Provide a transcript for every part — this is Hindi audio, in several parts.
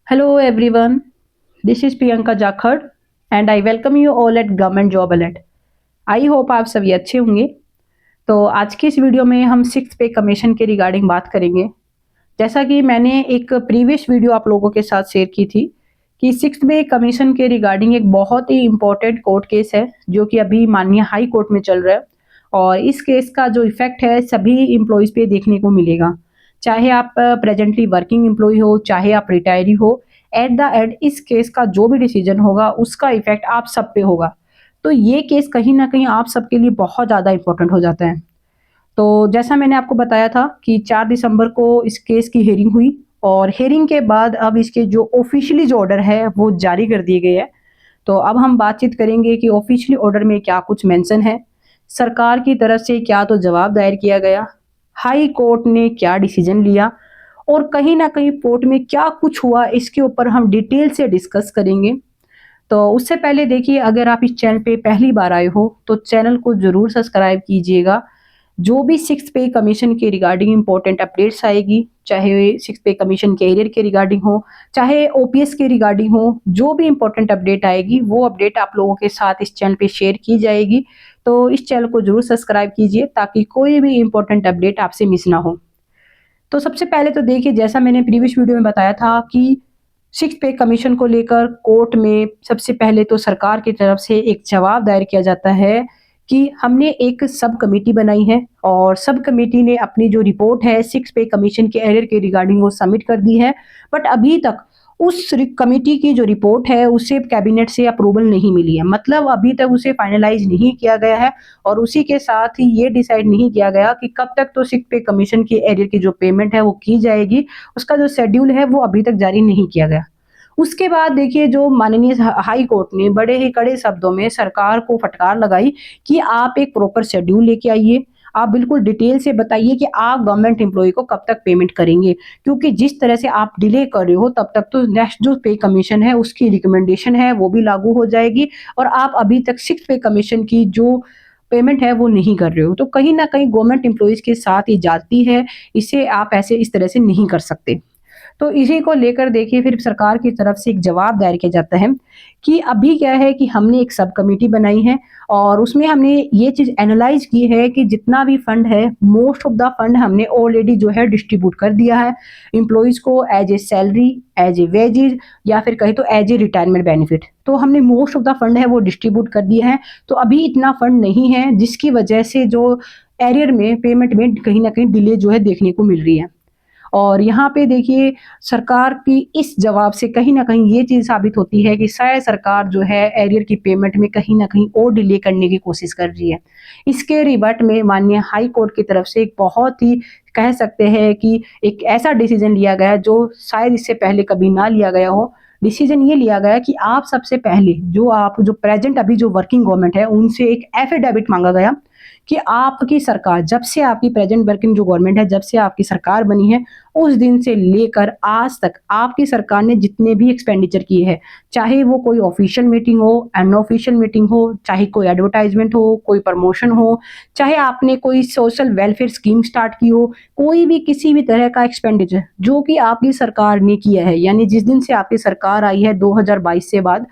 Hello everyone, this is Priyanka Jakhad and I welcome you all at Government Job Alert. I hope आप सभी अच्छे होंगे। तो आज की इस वीडियो में हम सिक्स पे कमीशन के रिगार्डिंग बात करेंगे। जैसा कि मैंने एक प्रीवियस वीडियो आप लोगों के साथ शेयर की थी कि सिक्स पे कमीशन के रिगार्डिंग एक बहुत ही इम्पोर्टेंट कोर्ट केस है जो कि अभी माननीय हाई कोर्ट में चल रहा है। और इस केस का जो इफेक्ट है सभी इम्प्लॉयज़ पे देखने को मिलेगा, चाहे आप प्रेजेंटली वर्किंग एम्प्लॉय हो, चाहे आप रिटायरी हो। एट द एंड इस केस का जो भी डिसीजन होगा उसका इफेक्ट आप सब पे होगा। तो ये केस कहीं ना कहीं आप सबके लिए बहुत ज़्यादा इंपॉर्टेंट हो जाता है। तो जैसा मैंने आपको बताया था कि 4 दिसंबर को इस केस की हियरिंग हुई और हियरिंग के बाद अब इसके जो ऑफिशियली जो ऑर्डर है वो जारी कर दिए गए हैं। तो अब हम बातचीत करेंगे कि ऑफिशियली ऑर्डर में क्या कुछ मेंशन है, सरकार की तरफ से क्या तो जवाब दायर किया गया, हाई कोर्ट ने क्या डिसीजन लिया और कहीं ना कहीं कोर्ट में क्या कुछ हुआ, इसके ऊपर हम डिटेल से डिस्कस करेंगे। तो उससे पहले देखिए, अगर आप इस चैनल पे पहली बार आए हो तो चैनल को ज़रूर सब्सक्राइब कीजिएगा। जो भी सिक्स पे कमीशन के रिगार्डिंग इंपॉर्टेंट अपडेट्स आएगी, चाहे सिक्स पे कमीशन के एरियर के रिगार्डिंग हो, चाहे ओपीएस के रिगार्डिंग हो, जो भी इंपॉर्टेंट अपडेट आएगी वो अपडेट आप लोगों के साथ इस चैनल पे शेयर की जाएगी। तो इस चैनल को जरूर सब्सक्राइब कीजिए ताकि कोई भी इंपॉर्टेंट अपडेट आपसे मिस ना हो। तो सबसे पहले तो देखिए, जैसा मैंने प्रीवियस वीडियो में बताया था कि सिक्स पे कमीशन को लेकर कोर्ट में सबसे पहले तो सरकार की तरफ से एक जवाब दायर किया जाता है कि हमने एक सब कमेटी बनाई है और सब कमेटी ने अपनी जो रिपोर्ट है सिक्स पे कमीशन के एरियर के रिगार्डिंग वो सबमिट कर दी है। बट अभी तक उस कमेटी की जो रिपोर्ट है उसे कैबिनेट से अप्रूवल नहीं मिली है, मतलब अभी तक उसे फाइनलाइज नहीं किया गया है। और उसी के साथ ही ये डिसाइड नहीं किया गया कि कब तक तो सिक्स पे कमीशन के एरियर की जो पेमेंट है वो की जाएगी, उसका जो शेड्यूल है वो अभी तक जारी नहीं किया गया। उसके बाद देखिए, जो माननीय हाई कोर्ट ने बड़े ही कड़े शब्दों में सरकार को फटकार लगाई कि आप एक प्रॉपर शेड्यूल लेके आइए, आप बिल्कुल डिटेल से बताइए कि आप गवर्नमेंट एम्प्लॉय को कब तक पेमेंट करेंगे, क्योंकि जिस तरह से आप डिले कर रहे हो तब तक तो नेक्स्ट जो पे कमीशन है उसकी रिकमेंडेशन है वो भी लागू हो जाएगी और आप अभी तक सिक्स पे कमीशन की जो पेमेंट है वो नहीं कर रहे हो। तो कहीं ना कहीं गवर्नमेंट एम्प्लॉयज के साथ ये जाती है, इसे आप ऐसे इस तरह से नहीं कर सकते। तो इसी को लेकर देखिए, फिर सरकार की तरफ से एक जवाब दायर किया जाता है कि अभी क्या है कि हमने एक सब कमेटी बनाई है और उसमें हमने ये चीज़ एनालाइज की है कि जितना भी फंड है, मोस्ट ऑफ द फंड हमने ऑलरेडी जो है डिस्ट्रीब्यूट कर दिया है एम्प्लॉयज़ को as a salary, as a wages या फिर कहें तो एज ए रिटायरमेंट बेनिफिट। तो हमने मोस्ट ऑफ द फंड है वो डिस्ट्रीब्यूट कर दिया है। तो अभी इतना फंड नहीं है जिसकी वजह से जो एरियर में पेमेंट में कहीं ना कहीं डिले जो है देखने को मिल रही है। और यहाँ पे देखिए, सरकार की इस जवाब से कहीं न कहीं ये चीज़ साबित होती है कि शायद सरकार जो है एरियर की पेमेंट में कहीं न कहीं और डिले करने की कोशिश कर रही है। इसके रिबट में माननीय हाई कोर्ट की तरफ से एक बहुत ही, कह सकते हैं कि एक ऐसा डिसीजन लिया गया जो शायद इससे पहले कभी ना लिया गया हो। डिसीजन ये लिया गया कि आप सबसे पहले जो प्रेज़ेंट अभी जो वर्किंग गवर्नमेंट है उनसे एक एफिडेविट माँगा गया कि आपकी सरकार, जब से आपकी प्रेजेंट वर्किंग जो गवर्नमेंट है, जब से आपकी सरकार बनी है, उस दिन से लेकर आज तक आपकी सरकार ने जितने भी एक्सपेंडिचर किए हैं, चाहे वो कोई ऑफिशियल मीटिंग हो, अनऑफिशियल मीटिंग हो, चाहे कोई एडवर्टाइजमेंट हो, कोई प्रमोशन हो, चाहे आपने कोई सोशल वेलफेयर स्कीम स्टार्ट की हो, कोई भी किसी भी तरह का एक्सपेंडिचर जो कि आपकी सरकार ने किया है, यानी जिस दिन से आपकी सरकार आई है 2022 से बाद,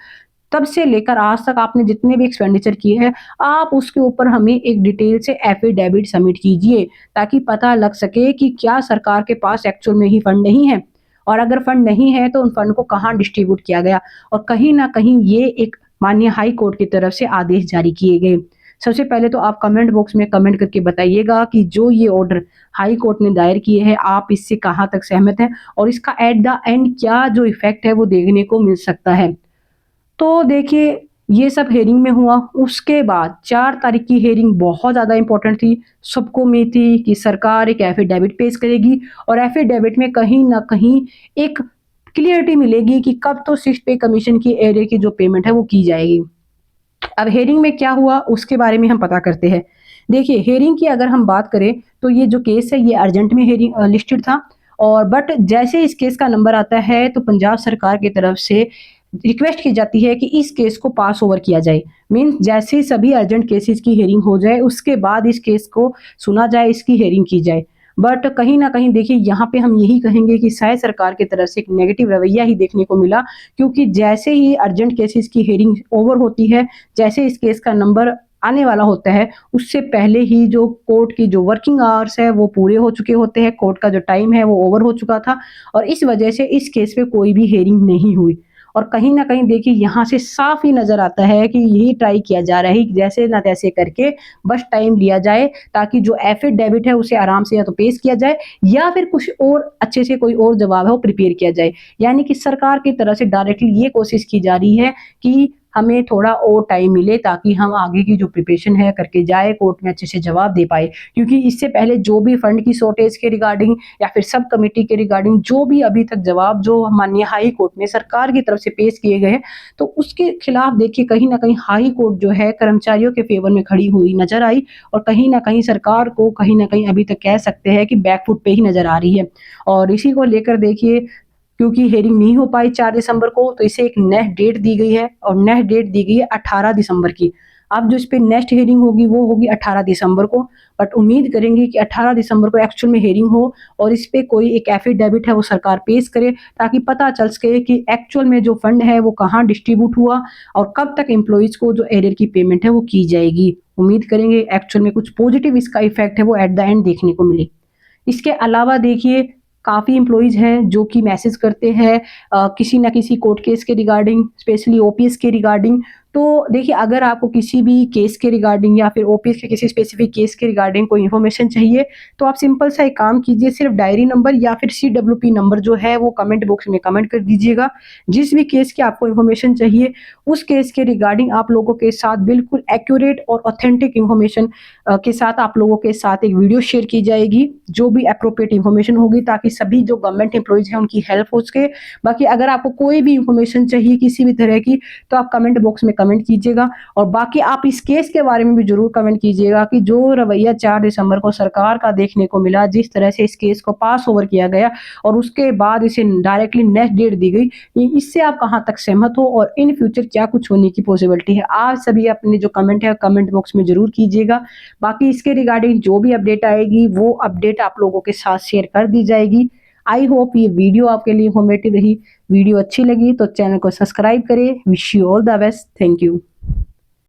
तब से लेकर आज तक आपने जितने भी एक्सपेंडिचर किए हैं, आप उसके ऊपर हमें एक डिटेल से एफिडेविट सबमिट कीजिए ताकि पता लग सके कि क्या सरकार के पास एक्चुअल में ही फंड नहीं है और अगर फंड नहीं है तो उन फंड को कहाँ डिस्ट्रीब्यूट किया गया। और कहीं न कहीं ये एक माननीय हाई कोर्ट की तरफ से आदेश जारी किए गए। सबसे पहले तो आप कमेंट बॉक्स में कमेंट करके बताइएगा कि जो ये ऑर्डर हाई कोर्ट ने दायर किए हैं, आप इससे कहाँ तक सहमत हैं और इसका एट द एंड क्या जो इफ़ेक्ट है वो देखने को मिल सकता है। तो देखिए, ये सब हेयरिंग में हुआ। उसके बाद 4 तारीख की हेयरिंग बहुत ज़्यादा इम्पोर्टेंट थी। सबको उम्मीद थी कि सरकार एक एफिडेविट पेश करेगी और एफिडेविट में कहीं न कहीं एक क्लियरिटी मिलेगी कि कब तो सिक्स पे कमीशन की एरियर की जो पेमेंट है वो की जाएगी। अब हेयरिंग में क्या हुआ उसके बारे में हम पता करते हैं। देखिए, हेयरिंग की अगर हम बात करें तो ये जो केस है ये अर्जेंट में हेयरिंग लिस्टेड था और बट जैसे इस केस का नंबर आता है तो पंजाब सरकार की तरफ से रिक्वेस्ट की जाती है कि इस केस को पास ओवर किया जाए। मीन्स जैसे सभी अर्जेंट केसेस की हेयरिंग हो जाए उसके बाद इस केस को सुना जाए, इसकी हेयरिंग की जाए। बट कहीं न कहीं देखिए यहाँ पे हम यही कहेंगे कि शायद सरकार की तरफ से एक नेगेटिव रवैया ही देखने को मिला, क्योंकि जैसे ही अर्जेंट केसेज़ की हियरिंग ओवर होती है, जैसे इस केस का नंबर आने वाला होता है, उससे पहले ही जो कोर्ट की जो वर्किंग आवर्स है वो पूरे हो चुके होते हैं, कोर्ट का जो टाइम है वो ओवर हो चुका था और इस वजह से इस केस पे कोई भी हियरिंग नहीं हुई। और कहीं न कहीं देखिए यहाँ से साफ ही नज़र आता है कि यही ट्राई किया जा रहा है कि जैसे ना तैसे करके बस टाइम लिया जाए, ताकि जो एफिडेविट है उसे आराम से या तो पेश किया जाए या फिर कुछ और अच्छे से कोई और जवाब है वो प्रिपेयर किया जाए। यानी कि सरकार की तरफ से डायरेक्टली ये कोशिश की जा रही है कि हमें थोड़ा और टाइम मिले, ताकि हम आगे की जो प्रिपरेशन है करके जाए, कोर्ट में अच्छे से जवाब दे पाए। क्योंकि इससे पहले जो भी फंड की शॉर्टेज के रिगार्डिंग या फिर सब कमेटी के रिगार्डिंग जो भी अभी तक जवाब जो माननीय हाई कोर्ट में सरकार की तरफ से पेश किए गए हैं, तो उसके खिलाफ देखिए कहीं न कहीं हाई कोर्ट जो है कर्मचारियों के फेवर में खड़ी हुई नज़र आई और कहीं न कहीं सरकार को कहीं न कहीं अभी तक कह सकते हैं कि बैक फुट पे ही नज़र आ रही है। और इसी को लेकर देखिए, क्योंकि हियरिंग नहीं हो पाई 4 दिसंबर को, तो इसे एक नेक्स्ट डेट दी गई है और नेक्स्ट डेट दी गई है 18 दिसंबर की। अब जो इस पे नेक्स्ट हियरिंग होगी वो होगी 18 दिसंबर को, बट उम्मीद करेंगे कि 18 दिसंबर को एक्चुअल में हियरिंग हो और इस पे कोई एक एफिडेविट है वो सरकार पेश करे, ताकि पता चल सके कि एक्चुअल में जो फंड है वो कहाँ डिस्ट्रीब्यूट हुआ और कब तक एम्प्लॉइज़ को जो एरियर की पेमेंट है वो की जाएगी। उम्मीद करेंगे एक्चुअल में कुछ पॉजिटिव इसका इफ़ेक्ट है वो एट द एंड देखने को मिले। इसके अलावा देखिए काफ़ी एम्प्लॉइज़ हैं जो कि मैसेज करते हैं किसी न किसी कोर्ट केस के रिगार्डिंग, स्पेशली ओपीएस के रिगार्डिंग। तो देखिए अगर आपको किसी भी केस के रिगार्डिंग या फिर ओपीएस के किसी स्पेसिफिक केस के रिगार्डिंग कोई इन्फॉर्मेशन चाहिए, तो आप सिंपल सा एक काम कीजिए, सिर्फ डायरी नंबर या फिर सीडब्ल्यूपी नंबर जो है वो कमेंट बॉक्स में कमेंट कर दीजिएगा। जिस भी केस की आपको इन्फॉर्मेशन चाहिए, उस केस के रिगार्डिंग आप लोगों के साथ बिल्कुल एक्यूरेट और ऑथेंटिक इन्फॉर्मेशन के साथ आप लोगों के साथ एक वीडियो शेयर की जाएगी, जो भी एप्रोप्रिएट इन्फॉर्मेशन होगी, ताकि सभी जो गवर्नमेंट एम्प्लॉइज़ हैं उनकी हेल्प हो सके। बाकी अगर आपको कोई भी इन्फॉर्मेशन चाहिए किसी भी तरह की, तो आप कमेंट बॉक्स में कमेंट कीजिएगा और बाकी आप इस केस के बारे में भी ज़रूर कमेंट कीजिएगा कि जो रवैया 4 दिसंबर को सरकार का देखने को मिला, जिस तरह से इस केस को पास ओवर किया गया और उसके बाद इसे डायरेक्टली नेक्स्ट डेट दी गई, इससे आप कहाँ तक सहमत हो और इन फ्यूचर क्या कुछ होने की पॉसिबिलिटी है। आप सभी अपने जो कमेंट है कमेंट बॉक्स में ज़रूर कीजिएगा। बाकी इसके रिगार्डिंग जो भी अपडेट आएगी वो अपडेट आप लोगों के साथ शेयर कर दी जाएगी। आई होप ये वीडियो आपके लिए इन्फॉर्मेटिव रही। वीडियो अच्छी लगी तो चैनल को सब्सक्राइब करें। Wish you all the best. Thank you.